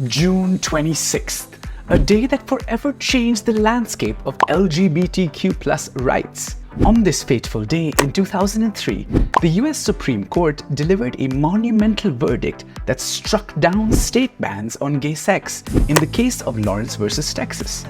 June 26th, a day that forever changed the landscape of LGBTQ+ rights. On this fateful day in 2003, the US Supreme Court delivered a monumental verdict that struck down state bans on gay sex in the case of Lawrence versus Texas.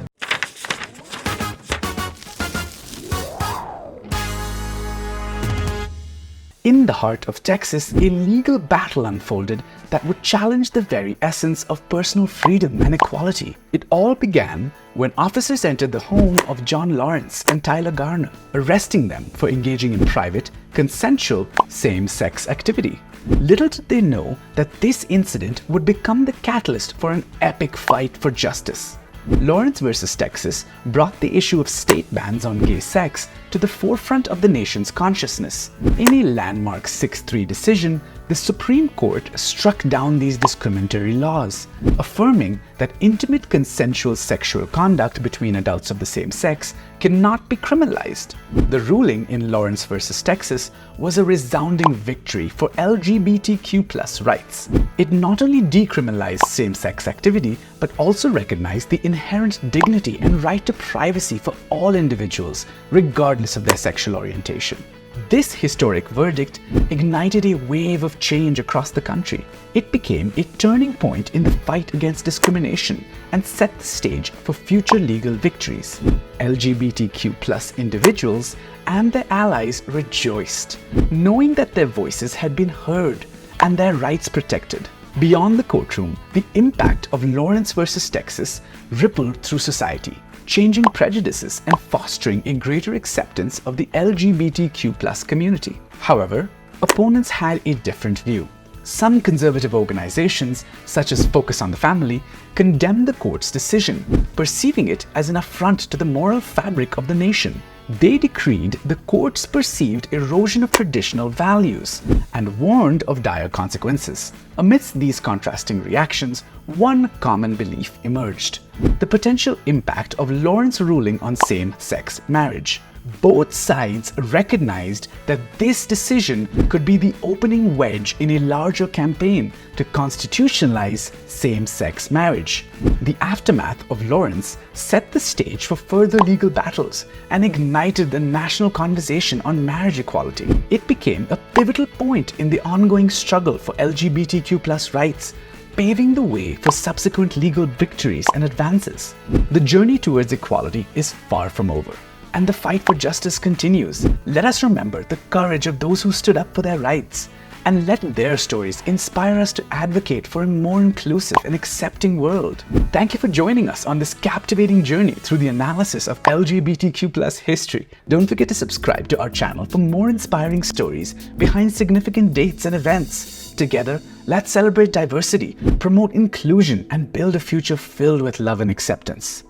In the heart of Texas, a legal battle unfolded that would challenge the very essence of personal freedom and equality. It all began when officers entered the home of John Lawrence and Tyler Garner, arresting them for engaging in private, consensual, same-sex activity. Little did they know that this incident would become the catalyst for an epic fight for justice. Lawrence versus Texas brought the issue of state bans on gay sex to the forefront of the nation's consciousness. In a landmark 6-3 decision, the Supreme Court struck down these discriminatory laws, affirming that intimate consensual sexual conduct between adults of the same sex cannot be criminalized. The ruling in Lawrence versus Texas was a resounding victory for LGBTQ+ rights. It not only decriminalized same-sex activity, but also recognized the inherent dignity and right to privacy for all individuals, regardless of their sexual orientation. This historic verdict ignited a wave of change across the country. It became a turning point in the fight against discrimination and set the stage for future legal victories. LGBTQ+ individuals and their allies rejoiced, knowing that their voices had been heard and their rights protected. Beyond the courtroom, the impact of Lawrence versus Texas rippled through society, changing prejudices and fostering a greater acceptance of the LGBTQ+ community. However, opponents had a different view. Some conservative organizations, such as Focus on the Family, condemned the court's decision, perceiving it as an affront to the moral fabric of the nation. They decreed the court's perceived erosion of traditional values and warned of dire consequences. Amidst these contrasting reactions, one common belief emerged: the potential impact of Lawrence's ruling on same-sex marriage. Both sides recognized that this decision could be the opening wedge in a larger campaign to constitutionalize same-sex marriage. The aftermath of Lawrence set the stage for further legal battles and ignited the national conversation on marriage equality. It became a pivotal point in the ongoing struggle for LGBTQ+ rights, paving the way for subsequent legal victories and advances. The journey towards equality is far from over, and the fight for justice continues. Let us remember the courage of those who stood up for their rights, and let their stories inspire us to advocate for a more inclusive and accepting world. Thank you for joining us on this captivating journey through the analysis of LGBTQ+ history. Don't forget to subscribe to our channel for more inspiring stories behind significant dates and events. Together, let's celebrate diversity, promote inclusion, and build a future filled with love and acceptance.